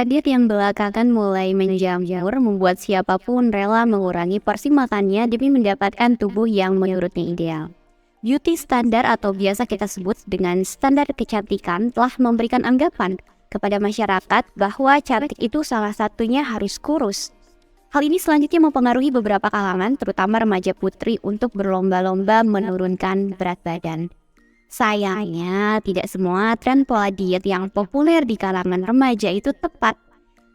Tren diet yang belakangan mulai menjamur membuat siapapun rela mengurangi porsi makannya demi mendapatkan tubuh yang menurutnya ideal. Beauty standar atau biasa kita sebut dengan standar kecantikan telah memberikan anggapan kepada masyarakat bahwa cantik itu salah satunya harus kurus. Hal ini selanjutnya mempengaruhi beberapa kalangan, terutama remaja putri untuk berlomba-lomba menurunkan berat badan. Sayangnya, tidak semua tren pola diet yang populer di kalangan remaja itu tepat.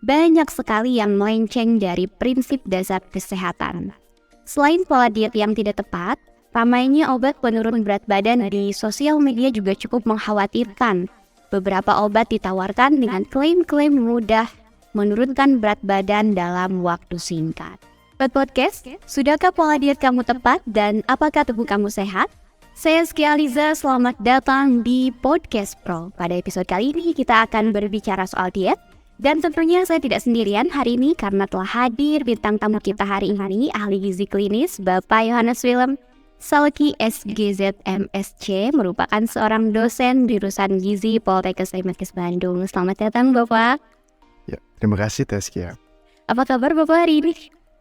Banyak sekali yang melenceng dari prinsip dasar kesehatan. Selain pola diet yang tidak tepat, ramainya obat penurun berat badan di sosial media juga cukup mengkhawatirkan. Beberapa obat ditawarkan dengan klaim-klaim mudah menurunkan berat badan dalam waktu singkat. Podcast, sudahkah pola diet kamu tepat dan apakah tubuh kamu sehat? Saya Rizky Aliza, selamat datang di Podcast Pro. Pada episode kali ini kita akan berbicara soal diet. Dan tentunya saya tidak sendirian hari ini karena telah hadir bintang tamu kita hari ini, ahli gizi klinis Bapak Yohanes Willem Salki SGZ MSc, merupakan seorang dosen jurusan gizi Poltekkes Menkes Bandung. Selamat datang Bapak. Ya, terima kasih Teskia. Apa kabar Bapak hari ini?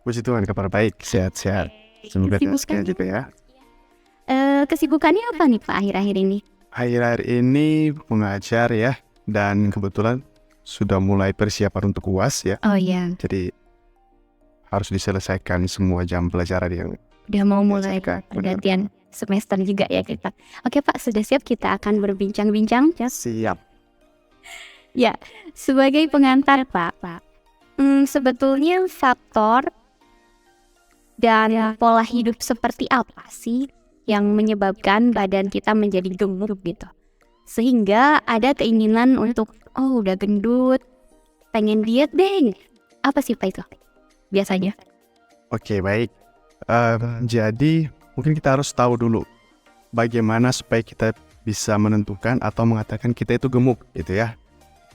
Puji Tuhan, kabar baik, sehat-sehat. Semoga Teskia juga ya. Kesibukannya apa nih Pak akhir-akhir ini? Akhir-akhir ini mengajar ya, dan kebetulan sudah mulai persiapan untuk UAS ya. Oh iya. Jadi harus diselesaikan semua jam pelajaran yang udah mau mulai pergantian semester juga ya kita. Oke Pak, sudah siap kita akan berbincang-bincang? Siap. Ya, sebagai pengantar Pak, sebetulnya faktor dan pola hidup seperti apa sih yang menyebabkan badan kita menjadi gemuk gitu? Sehingga ada keinginan untuk, oh udah gendut, pengen diet deh. Apa sih Pak itu biasanya? Oke, baik. Jadi mungkin kita harus tahu dulu bagaimana supaya kita bisa menentukan atau mengatakan kita itu gemuk gitu ya.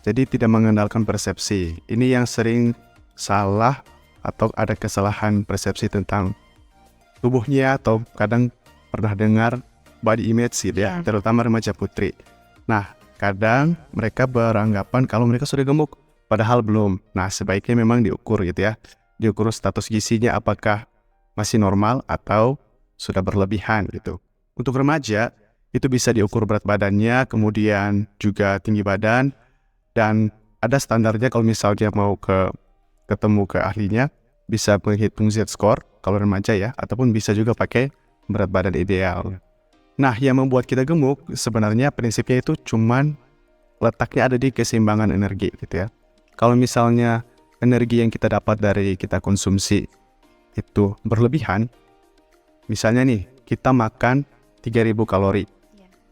Jadi tidak mengandalkan persepsi. Ini yang sering salah atau ada kesalahan persepsi tentang tubuhnya, atau kadang pernah dengar body image gitu ya, terutama remaja putri. Nah, kadang mereka beranggapan kalau mereka sudah gemuk, padahal belum. Nah, sebaiknya memang diukur gitu ya. Diukur status gizinya apakah masih normal atau sudah berlebihan gitu. Untuk remaja, itu bisa diukur berat badannya, kemudian juga tinggi badan, dan ada standarnya kalau misalnya mau ketemu ke ahlinya, bisa menghitung Z-score kalau remaja ya, ataupun bisa juga pakai berat badan ideal. Nah, yang membuat kita gemuk sebenarnya prinsipnya itu cuman letaknya ada di keseimbangan energi gitu ya. Kalau misalnya energi yang kita dapat dari kita konsumsi itu berlebihan, misalnya nih kita makan 3000 kalori,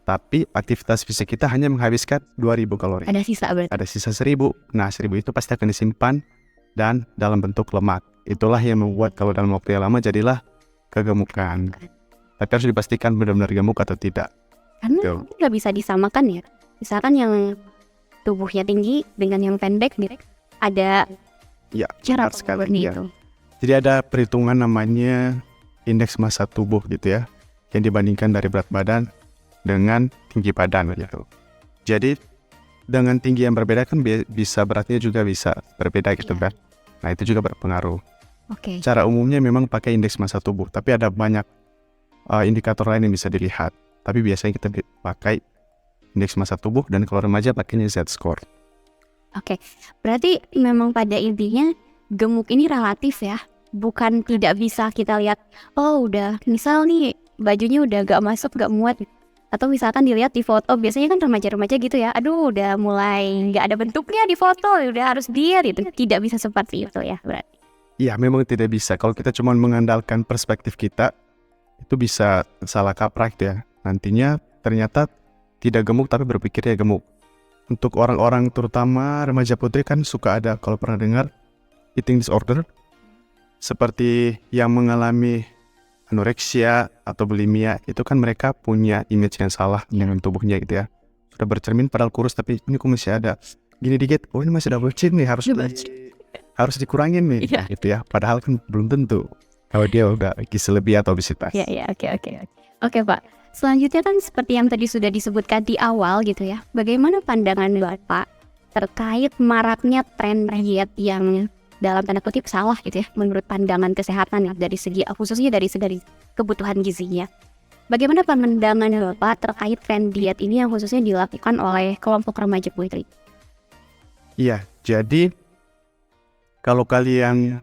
tapi aktivitas fisik kita hanya menghabiskan 2000 kalori. Ada sisa berarti? Ada sisa 1000. Nah, 1000 itu pasti akan disimpan dan dalam bentuk lemak. Itulah yang membuat kalau dalam waktu yang lama jadilah kegemukan. Tapi harus dipastikan benar-benar gemuk atau tidak. Karena nggak bisa disamakan ya. Misalkan yang tubuhnya tinggi dengan yang pendek gitu, ada cara pengukurnya itu. Jadi ada perhitungan namanya indeks massa tubuh gitu ya, yang dibandingkan dari berat badan dengan tinggi badan gitu. Jadi dengan tinggi yang berbeda kan bisa beratnya juga bisa berbeda gitu kan. Nah, itu juga berpengaruh. Oke. Cara umumnya memang pakai indeks massa tubuh, tapi ada banyak indikator lain yang bisa dilihat. Tapi biasanya kita pakai indeks massa tubuh, dan kalau remaja pakainya Z-score. Oke, berarti memang pada intinya gemuk ini relatif ya. Bukan tidak bisa kita lihat, oh udah misal nih bajunya udah gak masuk, gak muat. Atau misalkan dilihat di foto, biasanya kan remaja-remaja gitu ya, aduh udah mulai gak ada bentuknya di foto, udah harus diet gitu. Tidak bisa seperti itu ya berarti. Iya, memang tidak bisa. Kalau kita cuma mengandalkan perspektif kita, itu bisa salah kaprah ya. Nantinya ternyata tidak gemuk tapi berpikirnya gemuk. Untuk orang-orang terutama remaja putri kan suka ada, kalau pernah dengar, eating disorder. Seperti yang mengalami anoreksia atau bulimia, itu kan mereka punya image yang salah dengan tubuhnya gitu ya. Sudah bercermin padahal kurus, tapi ini kok masih ada gini dikit, oh ini masih double chin nih, harus dikurangin nih gitu ya. Padahal kan belum tentu kalau dia udah gizi lebih atau obesitas. Oke Pak. Selanjutnya kan seperti yang tadi sudah disebutkan di awal gitu ya. Bagaimana pandangan Bapak terkait maraknya tren diet yang dalam tanda kutip salah gitu ya menurut pandangan kesehatan ya, dari segi khususnya dari segi kebutuhan gizinya. Bagaimana pandangan Bapak terkait tren diet ini yang khususnya dilakukan oleh kelompok remaja Putri? Iya, jadi kalau kalian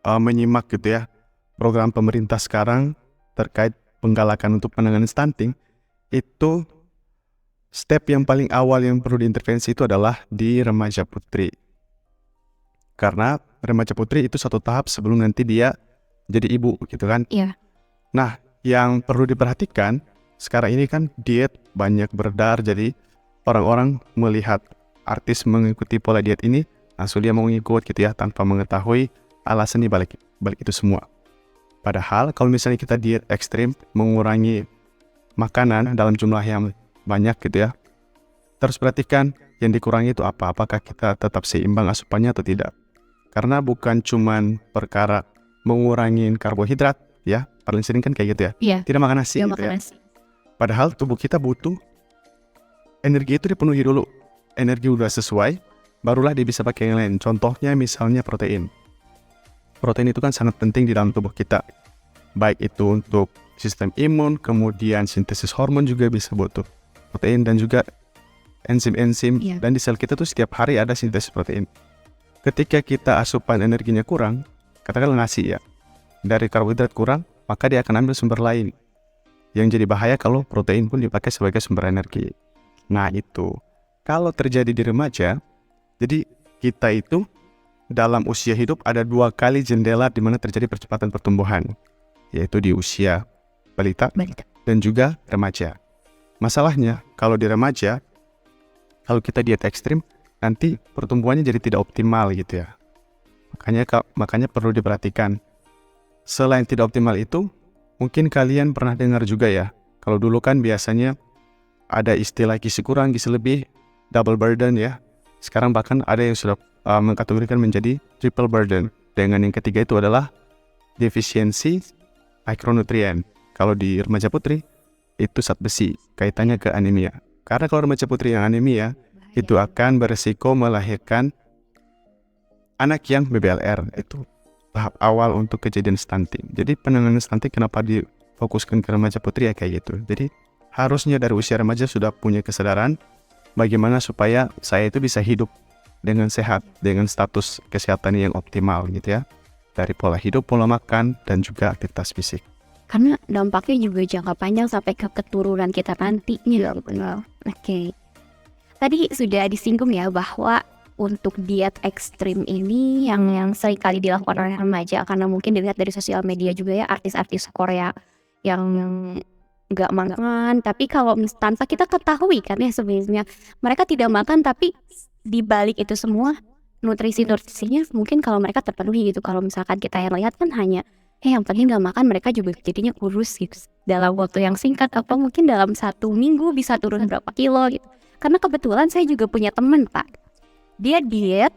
menyimak gitu ya program pemerintah sekarang terkait penggalakan untuk penanganan stunting, itu step yang paling awal yang perlu diintervensi itu adalah di remaja putri. Karena remaja putri itu satu tahap sebelum nanti dia jadi ibu gitu kan. Iya. Nah, yang perlu diperhatikan sekarang ini kan diet banyak beredar, jadi orang-orang melihat artis mengikuti pola diet ini, langsung dia mau ngikut gitu ya tanpa mengetahui alasan di balik itu semua. Padahal kalau misalnya kita diet ekstrim, mengurangi makanan dalam jumlah yang banyak gitu ya, terus perhatikan yang dikurangi itu apa, apakah kita tetap seimbang asupannya atau tidak. Karena bukan cuman perkara mengurangi karbohidrat ya, paling sering kan kayak gitu ya, Iya. tidak makan nasi gitu ya. Padahal tubuh kita butuh energi itu dipenuhi dulu, energi udah sesuai, barulah dia bisa pakai yang lain. Contohnya misalnya protein. Protein itu kan sangat penting di dalam tubuh kita, baik itu untuk sistem imun, kemudian sintesis hormon juga bisa butuh protein, dan juga enzim-enzim. Dan di sel kita tuh setiap hari ada sintesis protein. Ketika kita asupan energinya kurang, katakanlah nasi ya, dari karbohidrat kurang, maka dia akan ambil sumber lain, yang jadi bahaya kalau protein pun dipakai sebagai sumber energi. Nah itu, kalau terjadi di remaja, jadi kita itu dalam usia hidup ada 2 kali jendela di mana terjadi percepatan pertumbuhan, yaitu di usia balita dan juga remaja. Masalahnya, kalau di remaja, kalau kita diet ekstrim, nanti pertumbuhannya jadi tidak optimal gitu ya. Makanya perlu diperhatikan. Selain tidak optimal itu, mungkin kalian pernah dengar juga ya, kalau dulu kan biasanya ada istilah gizi kurang, gizi lebih, double burden ya. Sekarang bahkan ada yang sudah mengkategorikan menjadi triple burden. Dengan yang ketiga itu adalah defisiensi mikronutrien. Kalau di remaja putri, itu zat besi, kaitannya ke anemia. Karena kalau remaja putri yang anemia, itu akan beresiko melahirkan anak yang BBLR. Itu tahap awal untuk kejadian stunting. Jadi penanganan stunting kenapa difokuskan ke remaja putri ya kayak gitu. Jadi harusnya dari usia remaja sudah punya kesadaran bagaimana supaya saya itu bisa hidup dengan sehat, dengan status kesehatan yang optimal gitu ya. Dari pola hidup, pola makan, dan juga aktivitas fisik. Karena dampaknya juga jangka panjang sampai ke keturunan kita nantinya. Oke. Tadi sudah disinggung ya bahwa untuk diet ekstrim ini yang sering kali dilakukan oleh remaja, karena mungkin dilihat dari sosial media juga ya, artis-artis Korea yang nggak makan, tapi kalau tanpa kita ketahui kan ya sebenarnya mereka tidak makan, tapi di balik itu semua nutrisi-nutrisinya mungkin kalau mereka terpenuhi gitu. Kalau misalkan kita yang lihat kan hanya yang penting nggak makan, mereka juga jadinya kurus gitu dalam waktu yang singkat, atau mungkin dalam 1 minggu bisa turun berapa kilo gitu. Karena kebetulan saya juga punya teman Pak, dia diet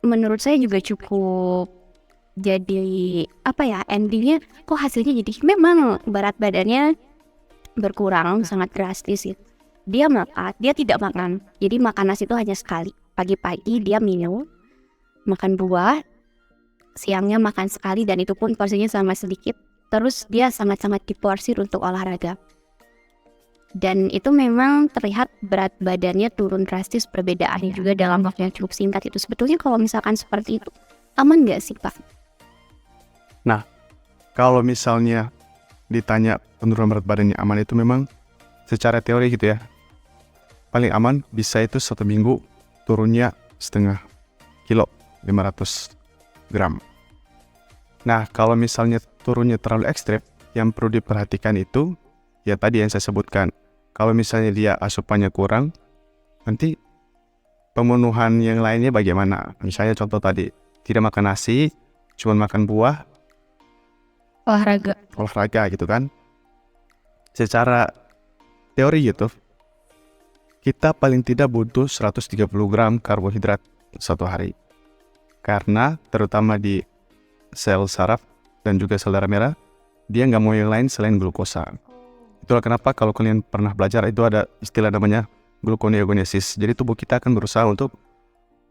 menurut saya juga cukup jadi endingnya kok hasilnya jadi memang berat badannya berkurang sangat drastis gitu. Dia tidak makan, jadi makan nasi itu hanya sekali, pagi-pagi dia minum, makan buah, siangnya makan sekali dan itu pun porsinya sama sedikit. Terus dia sangat-sangat diporsir untuk olahraga. Dan itu memang terlihat berat badannya turun drastis, perbedaannya juga dalam waktu yang cukup singkat itu. Sebetulnya kalau misalkan seperti itu, aman nggak sih Pak? Nah, kalau misalnya ditanya penurunan berat badannya aman, itu memang secara teori gitu ya, paling aman bisa itu 1 minggu turunnya setengah kilo, 500 gram. Nah, kalau misalnya turunnya terlalu ekstrim, yang perlu diperhatikan itu ya tadi yang saya sebutkan. Kalau misalnya dia asupannya kurang, nanti pemenuhan yang lainnya bagaimana? Misalnya contoh tadi, tidak makan nasi, cuma makan buah, olahraga gitu kan. Secara teori gitu, kita paling tidak butuh 130 gram karbohidrat satu hari. Karena terutama di sel saraf dan juga sel darah merah, dia nggak mau yang lain selain glukosa. Itulah kenapa kalau kalian pernah belajar itu ada istilah namanya gluconeogenesis. Jadi tubuh kita akan berusaha untuk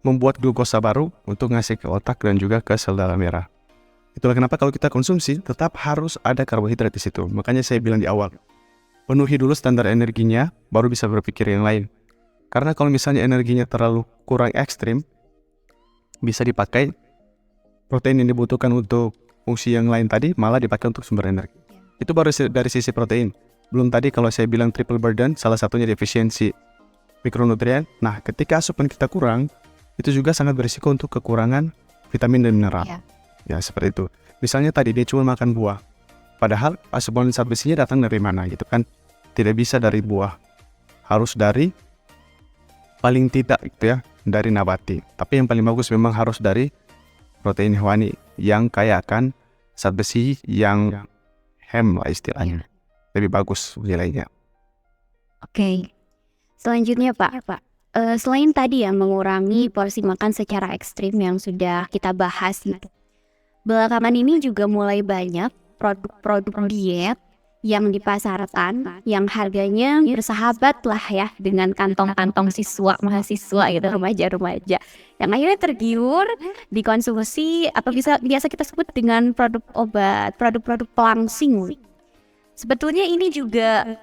membuat glukosa baru untuk ngasih ke otak dan juga ke sel darah merah. Itulah kenapa kalau kita konsumsi tetap harus ada karbohidrat di situ. Makanya saya bilang di awal, penuhi dulu standar energinya, baru bisa berpikir yang lain. Karena kalau misalnya energinya terlalu kurang ekstrim, bisa dipakai protein yang dibutuhkan untuk fungsi yang lain tadi, malah dipakai untuk sumber energi. Itu baru dari sisi protein. Belum tadi kalau saya bilang triple burden, salah satunya defisiensi mikronutrien. Nah, ketika asupan kita kurang, itu juga sangat berisiko untuk kekurangan vitamin dan mineral. Ya, seperti itu. Misalnya tadi dia cuma makan buah. Padahal asupan zat besinya datang dari mana gitu kan. Tidak bisa dari buah. Harus dari paling tidak gitu ya, dari nabati. Tapi yang paling bagus memang harus dari protein hewani yang kaya akan zat besi yang hem lah istilahnya. Lebih bagus nilainya. Oke. Selanjutnya Pak, selain tadi ya mengurangi porsi makan secara ekstrim yang sudah kita bahas gitu. Belakangan ini juga mulai banyak produk-produk diet yang dipasarkan yang harganya bersahabat lah ya dengan kantong-kantong mahasiswa gitu, remaja-remaja yang akhirnya tergiur dikonsumsi atau biasa kita sebut dengan produk obat, produk-produk pelangsing. Sebetulnya ini juga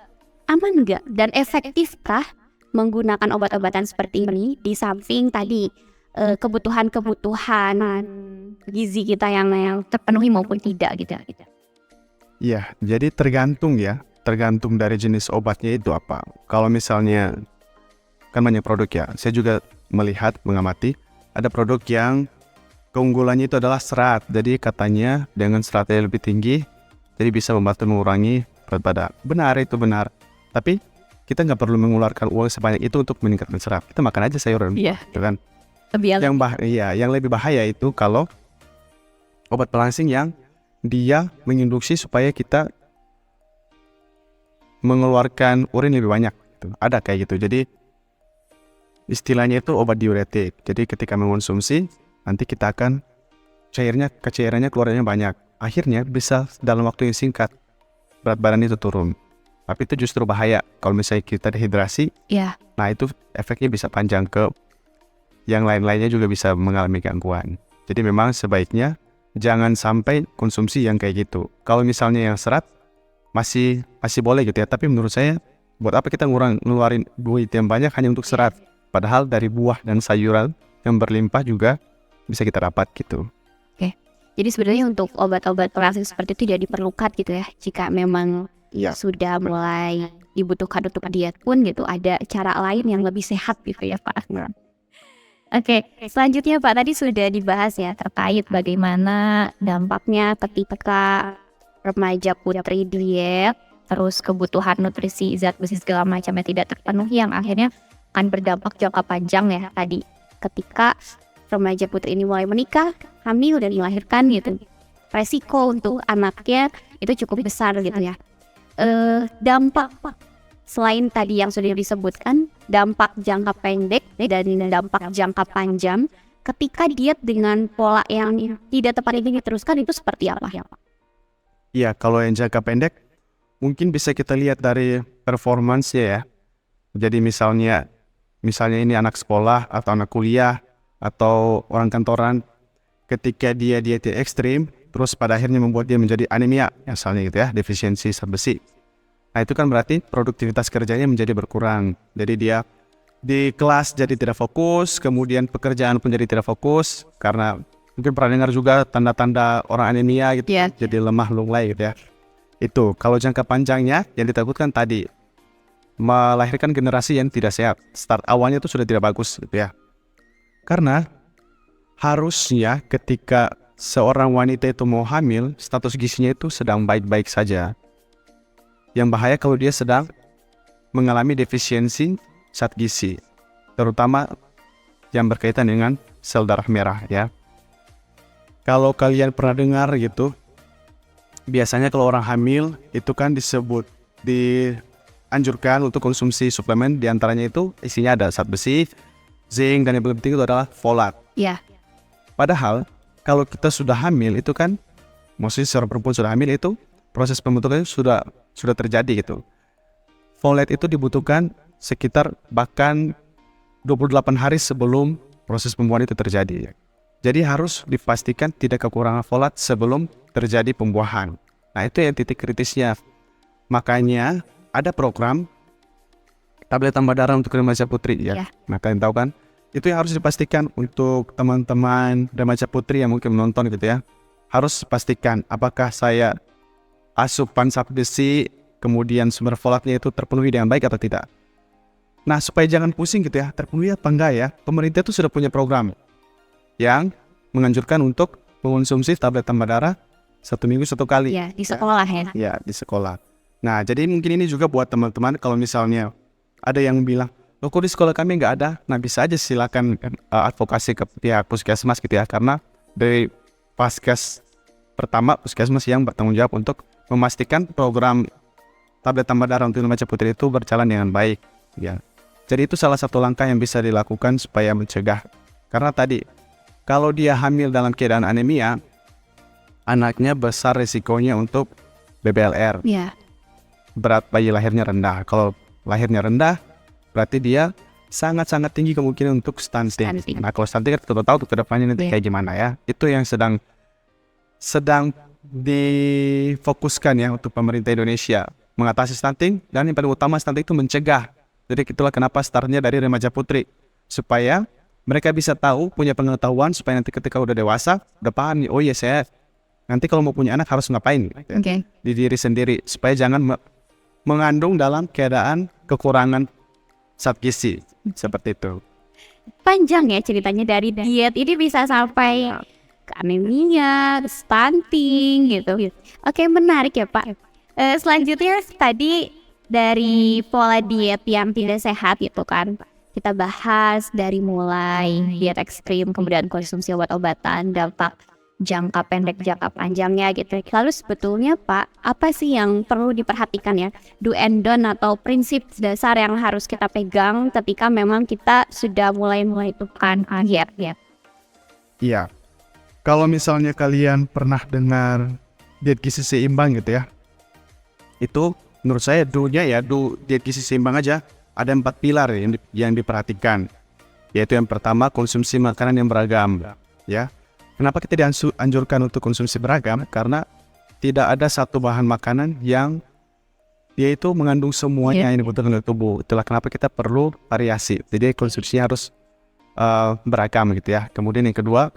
aman nggak dan efektifkah menggunakan obat-obatan seperti ini di samping tadi kebutuhan-kebutuhan gizi kita yang terpenuhi maupun tidak gitu. Iya, jadi tergantung dari jenis obatnya itu apa. Kalau misalnya, kan banyak produk ya, saya juga mengamati, ada produk yang keunggulannya itu adalah serat. Jadi katanya dengan seratnya lebih tinggi, jadi bisa membantu mengurangi berat badan. Benar, itu benar. Tapi kita nggak perlu mengeluarkan uang sebanyak itu untuk meningkatkan serat. Kita makan aja sayuran, gitu kan. Yang lebih bahaya itu kalau obat pelangsing yang dia menginduksi supaya kita mengeluarkan urin lebih banyak. Ada kayak gitu. Jadi istilahnya itu obat diuretik. Jadi ketika mengonsumsi, nanti kita akan cairannya keluarnya banyak. Akhirnya bisa dalam waktu yang singkat berat badan itu turun. Tapi itu justru bahaya kalau misalnya kita dehidrasi. Nah itu efeknya bisa panjang ke yang lain-lainnya, juga bisa mengalami gangguan. Jadi memang sebaiknya jangan sampai konsumsi yang kayak gitu. Kalau misalnya yang serat masih boleh gitu ya. Tapi menurut saya buat apa kita ngeluarin duit yang banyak hanya untuk serat? Padahal dari buah dan sayuran yang berlimpah juga bisa kita dapat gitu. Oke. Jadi sebenarnya untuk obat-obat pelangsing seperti itu tidak diperlukan gitu ya. Jika memang sudah mulai dibutuhkan untuk diet pun gitu, ada cara lain yang lebih sehat gitu ya Pak. Oke, selanjutnya Pak, tadi sudah dibahas ya terkait bagaimana dampaknya ketika remaja putri diet, terus kebutuhan nutrisi zat besi segala macamnya tidak terpenuhi yang akhirnya akan berdampak jangka panjang ya tadi. Ketika remaja putri ini mulai menikah, hamil dan melahirkan gitu, resiko untuk anaknya itu cukup besar gitu ya. Dampak selain tadi yang sudah disebutkan, dampak jangka pendek dan dampak jangka panjang ketika diet dengan pola yang tidak tepat ini diteruskan, itu seperti apa ya Pak? Iya, kalau yang jangka pendek mungkin bisa kita lihat dari performance-nya ya. Jadi misalnya ini anak sekolah atau anak kuliah atau orang kantoran, ketika dia dietnya ekstrim, terus pada akhirnya membuat dia menjadi anemia, misalnya gitu ya, defisiensi zat besi. Nah itu kan berarti produktivitas kerjanya menjadi berkurang. Jadi dia di kelas jadi tidak fokus, kemudian pekerjaan pun jadi tidak fokus, karena mungkin pernah dengar juga tanda-tanda orang anemia gitu, jadi lemah lunglai gitu ya. Itu kalau jangka panjangnya yang ditakutkan tadi, melahirkan generasi yang tidak sehat. Start awalnya itu sudah tidak bagus gitu ya. Karena harusnya ketika seorang wanita itu mau hamil, status gizinya itu sedang baik-baik saja. Yang bahaya kalau dia sedang mengalami defisiensi zat gizi, terutama yang berkaitan dengan sel darah merah ya. Kalau kalian pernah dengar gitu, biasanya kalau orang hamil itu kan dianjurkan untuk konsumsi suplemen, diantaranya itu isinya ada zat besi, zinc, dan yang paling penting itu adalah folat. Padahal kalau kita sudah hamil itu kan, maksudnya seorang perempuan sudah hamil itu proses pembentukannya sudah terjadi gitu. Folat itu dibutuhkan sekitar bahkan 28 hari sebelum proses pembuahan itu terjadi. Jadi harus dipastikan tidak kekurangan folat sebelum terjadi pembuahan. Nah, itu yang titik kritisnya. Makanya ada program tablet tambah darah untuk remaja putri ya. Nah, kalian tahu kan? Itu yang harus dipastikan untuk teman-teman remaja putri yang mungkin menonton gitu ya. Harus pastikan apakah saya asupan zat besi kemudian sumber folatnya itu terpenuhi dengan baik atau tidak. Nah, supaya jangan pusing gitu ya, terpenuhi apa enggak ya, pemerintah itu sudah punya program yang menganjurkan untuk mengonsumsi tablet tambah darah 1 minggu 1 kali. Ya, di sekolah ya. Ya, di sekolah. Nah, jadi mungkin ini juga buat teman-teman kalau misalnya ada yang bilang, loh kok di sekolah kami nggak ada? Nah, bisa aja silakan advokasi ke pihak puskesmas gitu ya, karena dari Paskes pertama, puskesmas yang bertanggung jawab untuk memastikan program tablet tambah darah untuk remaja putri itu berjalan dengan baik ya. Jadi itu salah satu langkah yang bisa dilakukan supaya mencegah. Karena tadi, kalau dia hamil dalam keadaan anemia, anaknya besar risikonya untuk BBLR. Ya. Berat bayi lahirnya rendah. Kalau lahirnya rendah, berarti dia sangat-sangat tinggi kemungkinan untuk stunting. Nah, kalau stunting kita tahu tuh ke depannya nanti kayak gimana ya. Itu yang sedang difokuskan ya untuk pemerintah Indonesia. Mengatasi stunting, dan yang paling utama stunting itu mencegah. Jadi itulah kenapa startnya dari remaja putri. Supaya mereka bisa tahu, punya pengetahuan, supaya nanti ketika udah dewasa, udah paham nih, oh iya saya nanti kalau mau punya anak harus ngapain di diri sendiri. Supaya jangan mengandung dalam keadaan kekurangan zat gizi. Seperti itu. Panjang ya ceritanya, dari diet ini bisa sampai ke anemia, stunting gitu. Oke, menarik ya Pak. Selanjutnya tadi dari pola diet yang tidak sehat gitu kan, kita bahas dari mulai diet ekstrim, kemudian konsumsi obat-obatan, dampak jangka pendek, jangka panjangnya gitu. Lalu sebetulnya Pak, apa sih yang perlu diperhatikan ya, do and don't atau prinsip dasar yang harus kita pegang ketika memang kita sudah mulai menentukan diet ya? Iya, kalau misalnya kalian pernah dengar diet gizi seimbang gitu ya, itu menurut saya diet gizi seimbang aja ada 4 pilar yang diperhatikan. Yaitu yang pertama, konsumsi makanan yang beragam ya. Kenapa kita dianjurkan untuk konsumsi beragam? Karena tidak ada satu bahan makanan yang dia itu mengandung semuanya yang dibutuhkan oleh tubuh. Itulah kenapa kita perlu variasi. Jadi konsumsinya harus beragam gitu ya. Kemudian yang kedua,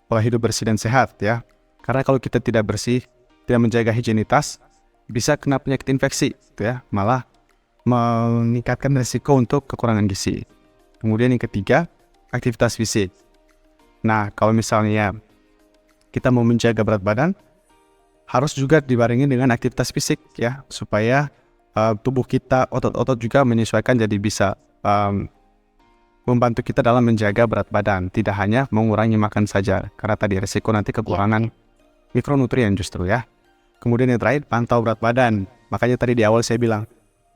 pola hidup bersih dan sehat ya. Karena kalau kita tidak bersih, tidak menjaga higienitas, bisa kena penyakit infeksi gitu ya. Malah meningkatkan risiko untuk kekurangan gizi. Kemudian yang ketiga, aktivitas fisik. Nah, kalau misalnya kita mau menjaga berat badan, harus juga dibarengi dengan aktivitas fisik ya, supaya tubuh kita, otot-otot juga menyesuaikan, jadi bisa membantu kita dalam menjaga berat badan, tidak hanya mengurangi makan saja, karena tadi risiko nanti kekurangan mikronutrien justru ya. Kemudian yang terakhir, pantau berat badan. Makanya tadi di awal saya bilang,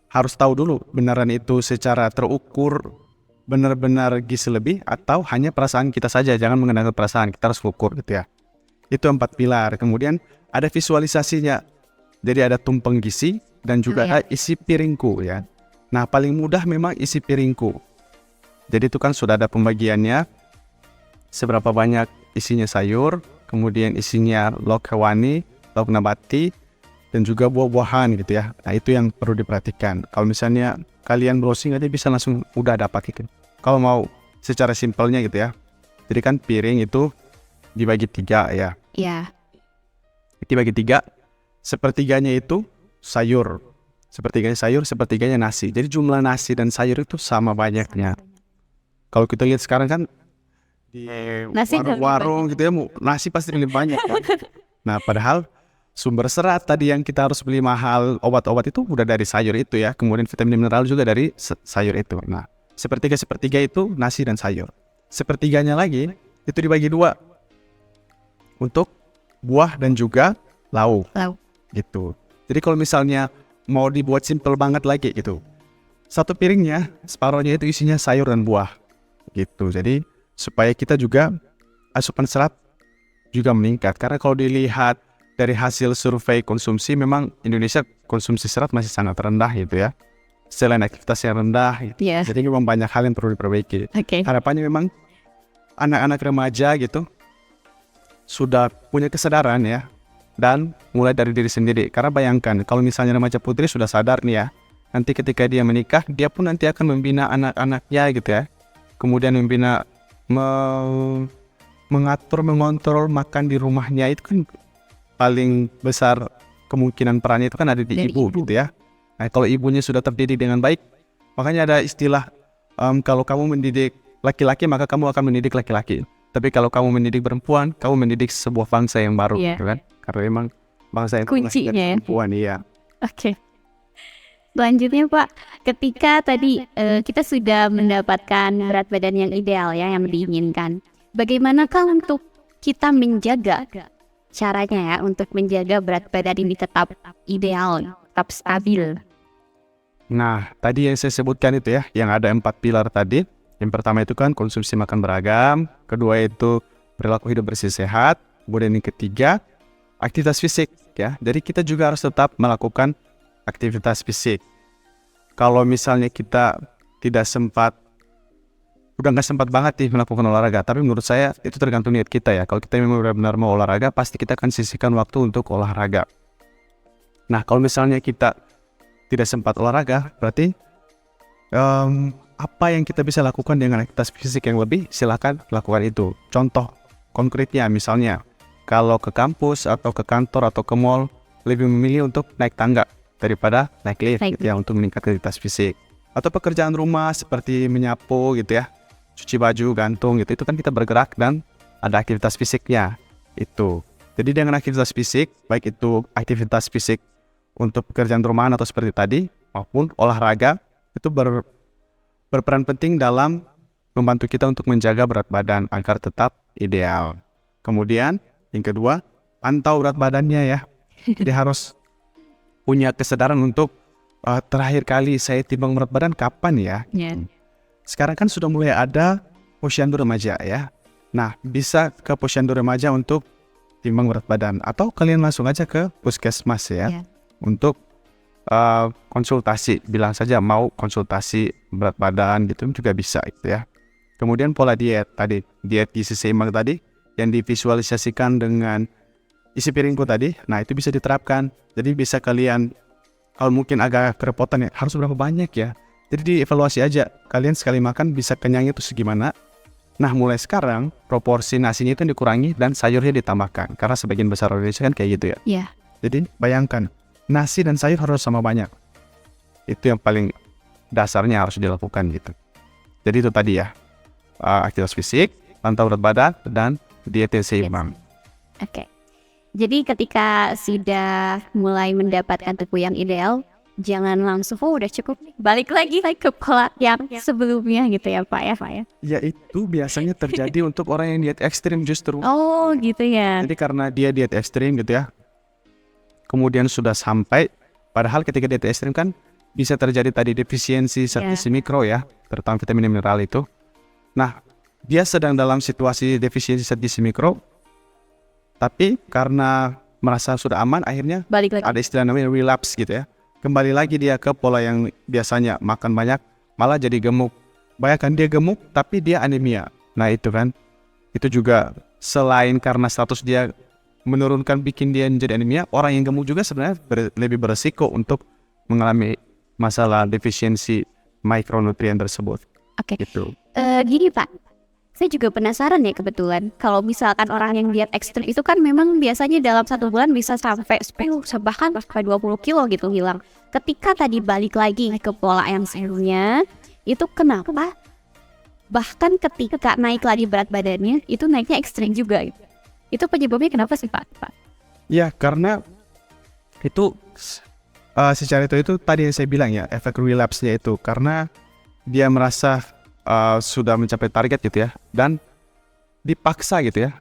harus tahu dulu beneran itu secara terukur, benar-benar gizi lebih, atau hanya perasaan kita saja. Jangan mengandalkan perasaan, kita harus ukur gitu ya. Itu 4 pilar. Kemudian ada visualisasinya. Jadi ada tumpeng gizi dan juga ada isi piringku ya. Nah, paling mudah memang isi piringku. Jadi itu kan sudah ada pembagiannya. Seberapa banyak isinya sayur, kemudian isinya lauk hewani, lauk nabati, dan juga buah-buahan gitu ya. Nah, itu yang perlu diperhatikan. Kalau misalnya kalian browsing aja bisa langsung udah dapat gitu. Kalau mau secara simpelnya gitu ya. Jadi kan piring itu dibagi 3 ya. Iya. Dibagi 3, sepertiganya itu sayur. Sepertiganya sayur, sepertiganya nasi. Jadi jumlah nasi dan sayur itu sama banyaknya. Kalau kita lihat sekarang kan di warung-warung gitu ya, nasi pasti lebih banyak kan. Nah, padahal sumber serat tadi yang kita harus beli mahal, obat-obat itu udah dari sayur itu ya. Kemudian vitamin mineral juga dari sayur itu. Nah, sepertiga itu nasi dan sayur. Sepertiganya lagi itu dibagi 2 untuk buah dan juga lauk. Gitu. Jadi kalau misalnya mau dibuat simple banget lagi gitu, satu piringnya separohnya itu isinya sayur dan buah gitu. Jadi supaya kita juga asupan serat juga meningkat. Karena kalau dilihat dari hasil survei konsumsi, memang Indonesia konsumsi serat masih sangat rendah gitu ya. selain aktivitas yang rendah gitu. Iya. Jadi memang banyak hal yang perlu diperbaiki. Oke. Harapannya memang anak-anak remaja gitu sudah punya kesadaran ya, dan mulai dari diri sendiri. Karena bayangkan kalau misalnya remaja putri sudah sadar nih ya, nanti ketika dia menikah, dia pun nanti akan membina anak-anaknya gitu ya. Kemudian membina, mengatur, mengontrol makan di rumahnya, itu kan paling besar kemungkinan perannya itu kan ada di Dari ibu gitu ya. Nah, kalau ibunya sudah terdidik dengan baik, makanya ada istilah, kalau kamu mendidik laki-laki maka kamu akan mendidik laki-laki. Tapi kalau kamu mendidik perempuan, kamu mendidik sebuah bangsa yang baru, Iya. gitu kan? Karena memang bangsa yang Kuncinya ya. perempuan, iya. Oke. Selanjutnya Pak, ketika tadi kita sudah mendapatkan berat badan yang ideal ya, yang diinginkan. Bagaimanakah untuk kita menjaga caranya ya untuk menjaga berat badan ini tetap ideal, tetap stabil? Nah, tadi yang saya sebutkan itu ya, yang ada 4 pilar tadi. Yang pertama itu kan konsumsi makan beragam, kedua itu perilaku hidup bersih sehat, kemudian yang ketiga aktivitas fisik ya. Jadi kita juga harus tetap melakukan aktivitas fisik. Kalau misalnya kita tidak sempat, udah nggak sempat banget nih melakukan olahraga, tapi menurut saya itu tergantung niat kita ya. Kalau kita memang benar-benar mau olahraga, pasti kita akan sisihkan waktu untuk olahraga. Nah, kalau misalnya kita tidak sempat olahraga, berarti apa yang kita bisa lakukan dengan aktivitas fisik yang lebih, silakan lakukan itu. Contoh konkretnya misalnya, kalau ke kampus atau ke kantor atau ke mall, lebih memilih untuk naik tangga daripada naik lift gitu ya, untuk meningkatkan aktivitas fisik. Atau pekerjaan rumah seperti menyapu gitu ya, cuci baju, gantung gitu, itu kan kita bergerak dan ada aktivitas fisiknya itu. Jadi dengan aktivitas fisik, baik itu aktivitas fisik untuk pekerjaan rumahan atau seperti tadi, maupun olahraga, itu berperan penting dalam membantu kita untuk menjaga berat badan agar tetap ideal. Kemudian yang kedua, pantau berat badannya ya. Jadi harus punya kesadaran untuk terakhir kali saya timbang berat badan kapan ya. Sekarang kan sudah mulai ada posyandu remaja ya. Nah, bisa ke posyandu remaja untuk timbang berat badan, atau kalian langsung aja ke puskesmas ya, untuk konsultasi. Bilang saja mau konsultasi berat badan gitu juga bisa gitu ya. Kemudian pola diet tadi, diet gizi seimbang tadi yang divisualisasikan dengan isi piringku tadi, nah itu bisa diterapkan. Jadi bisa kalian, kalau mungkin agak kerepotan ya, harus berapa banyak ya. Jadi dievaluasi aja, kalian sekali makan bisa kenyangnya itu segimana. Nah, mulai sekarang proporsi nasinya itu dikurangi dan sayurnya ditambahkan, karena sebagian besar Indonesia kan kayak gitu ya. Iya. Jadi bayangkan, nasi dan sayur harus sama banyak. Itu yang paling dasarnya harus dilakukan gitu. Jadi itu tadi ya, aktivitas fisik, pantau berat badan, dan diet yang seimbang. Oke. Jadi ketika sudah mulai mendapatkan tubuh yang ideal, jangan langsung udah cukup nih, balik lagi ke pola yang sebelumnya gitu ya Pak ya. Ya itu biasanya terjadi untuk orang yang diet ekstrim justru. Oh gitu ya. Jadi karena dia diet ekstrim gitu ya, kemudian sudah sampai, padahal ketika diet ekstrim kan bisa terjadi tadi defisiensi zat gizi mikro ya, terutama vitamin dan mineral itu. Nah, dia sedang dalam situasi defisiensi zat gizi mikro, tapi karena merasa sudah aman, akhirnya Balik lagi. ada istilah namanya relapse gitu ya. Kembali lagi dia ke pola yang biasanya makan banyak, malah jadi gemuk. Bayangkan dia gemuk, tapi dia anemia. Nah itu kan, itu juga selain karena status dia menurunkan bikin dia menjadi anemia, orang yang gemuk juga sebenarnya lebih beresiko untuk mengalami masalah defisiensi mikronutrien tersebut. Oke. Gitu. Gini Pak, saya juga penasaran ya kebetulan. Kalau misalkan orang yang diet ekstrim itu kan memang biasanya dalam 1 bulan bisa sampai 10, bahkan sampai 20 kilo gitu hilang. Ketika tadi balik lagi ke pola yang sebelumnya, itu kenapa bahkan ketika naik lagi berat badannya, itu naiknya ekstrim juga gitu. Itu penyebabnya kenapa sih Pak? Ya karena itu secara itu tadi yang saya bilang ya, efek relapse-nya itu karena dia merasa sudah mencapai target gitu ya, dan dipaksa gitu ya,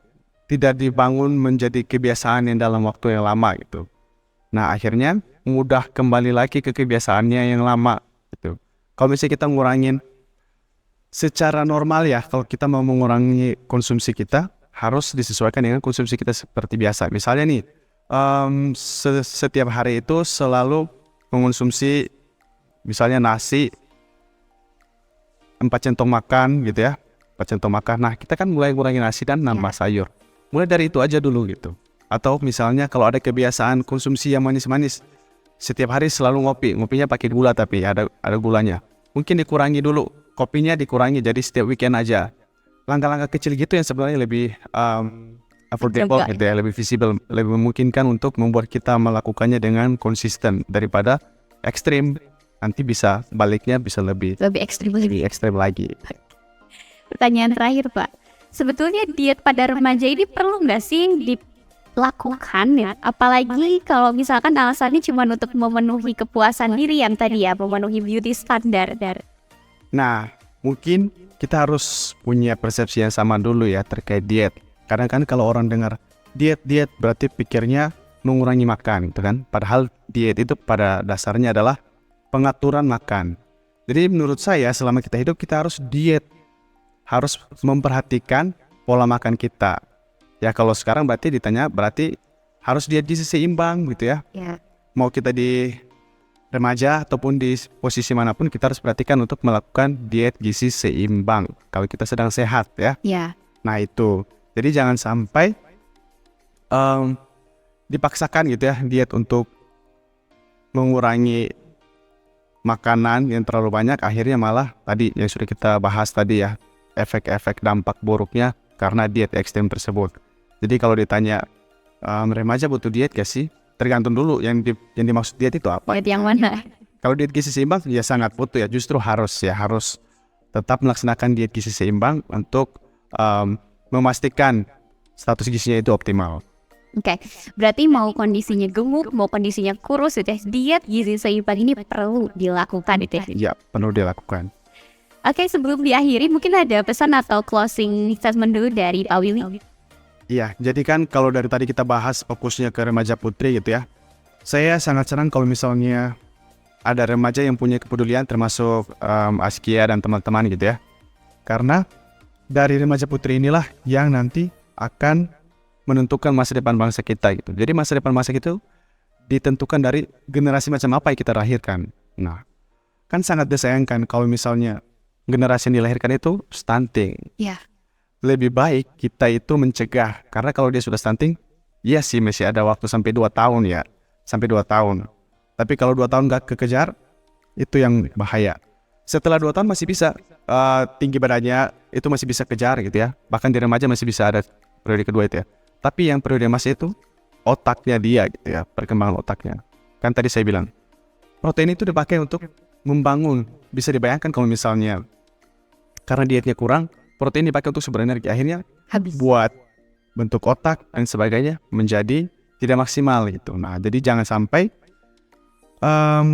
tidak dibangun menjadi kebiasaan yang dalam waktu yang lama gitu. Nah akhirnya mudah kembali lagi ke kebiasaannya yang lama gitu. Kalau misalnya kita ngurangin secara normal ya, kalau kita mau mengurangi konsumsi kita, harus disesuaikan dengan konsumsi kita seperti biasa. Misalnya nih, setiap hari itu selalu mengonsumsi Misalnya nasi 4 centong makan gitu ya, 4 centong makan. Nah, kita kan mulai kurangi nasi dan nambah sayur. Mulai dari itu aja dulu gitu. Atau misalnya kalau ada kebiasaan konsumsi yang manis-manis, setiap hari selalu ngopinya pakai gula tapi ada gulanya. Mungkin dikurangi dulu, kopinya dikurangi jadi setiap weekend aja. Langkah-langkah kecil gitu yang sebenarnya lebih affordable gitu ya, lebih visible, lebih memungkinkan untuk membuat kita melakukannya dengan konsisten daripada ekstrim. Nanti bisa baliknya bisa lebih ekstrim lagi. Pertanyaan terakhir Pak, sebetulnya diet pada remaja ini perlu nggak sih dilakukan ya? Apalagi kalau misalkan alasannya cuma untuk memenuhi kepuasan diri yang tadi ya, memenuhi beauty standar. Nah, mungkin kita harus punya persepsi yang sama dulu ya terkait diet. Kadang kan kalau orang dengar diet berarti pikirnya mengurangi makan gitu kan. Padahal diet itu pada dasarnya adalah pengaturan makan. Jadi menurut saya selama kita hidup kita harus diet. Harus memperhatikan pola makan kita. Ya kalau sekarang berarti harus diet gizi seimbang gitu ya. Mau kita di remaja ataupun di posisi manapun kita harus perhatikan untuk melakukan diet gizi seimbang kalau kita sedang sehat ya. Nah itu, jadi jangan sampai dipaksakan gitu ya diet untuk mengurangi makanan yang terlalu banyak, akhirnya malah tadi yang sudah kita bahas tadi ya, efek-efek dampak buruknya karena diet ekstrem tersebut. Jadi kalau ditanya remaja butuh diet gak sih? Tergantung dulu yang dimaksud diet itu apa. Diet yang mana? Kalau diet gizi seimbang ya sangat butuh ya, justru harus tetap melaksanakan diet gizi seimbang untuk memastikan status gizinya itu optimal. Oke, berarti mau kondisinya gemuk, mau kondisinya kurus gitu ya, diet gizi seimbang ini perlu dilakukan gitu ya? Ya, perlu dilakukan. Oke, sebelum diakhiri mungkin ada pesan atau closing statement dulu dari Pak Willy? Iya, jadi kan kalau dari tadi kita bahas fokusnya ke remaja putri gitu ya. Saya sangat senang kalau misalnya ada remaja yang punya kepedulian termasuk Askia dan teman-teman gitu ya. Karena dari remaja putri inilah yang nanti akan menentukan masa depan bangsa kita gitu. Jadi masa depan bangsa itu ditentukan dari generasi macam apa yang kita lahirkan. Nah, kan sangat disayangkan kalau misalnya generasi yang dilahirkan itu stunting. Lebih baik kita itu mencegah, karena kalau dia sudah stunting, ya sih masih ada waktu sampai 2 tahun ya, sampai 2 tahun. Tapi kalau 2 tahun gak kekejar, itu yang bahaya. Setelah 2 tahun masih bisa, tinggi badannya itu masih bisa kejar gitu ya. Bahkan di remaja masih bisa ada periode kedua itu ya. Tapi yang periode emas itu, otaknya dia gitu ya, perkembangan otaknya. Kan tadi saya bilang, protein itu dipakai untuk membangun. Bisa dibayangkan kalau misalnya, karena dietnya kurang, protein dipakai untuk sumber energi, akhirnya Habis. buat bentuk otak dan sebagainya menjadi tidak maksimal gitu. Nah, jadi jangan sampai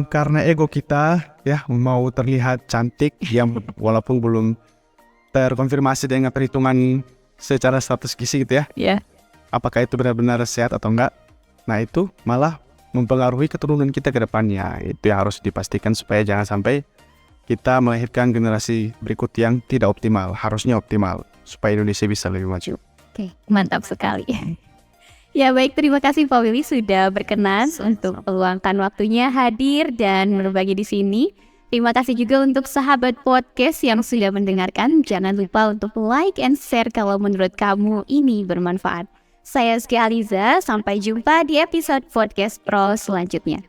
karena ego kita ya mau terlihat cantik yang walaupun belum terkonfirmasi dengan perhitungan secara status gizi gitu ya. Apakah itu benar-benar sehat atau enggak? Nah, itu malah mempengaruhi keturunan kita ke depannya. Itu yang harus dipastikan supaya jangan sampai kita melahirkan generasi berikut yang tidak optimal. Harusnya optimal supaya Indonesia bisa lebih maju. Oke, mantap sekali. Ya baik, terima kasih Pak Willy sudah berkenan untuk meluangkan waktunya hadir dan berbagi di sini. Terima kasih juga untuk sahabat podcast yang sudah mendengarkan. Jangan lupa untuk like and share kalau menurut kamu ini bermanfaat. Saya Rizky Aliza, sampai jumpa di episode Podcast Pro selanjutnya.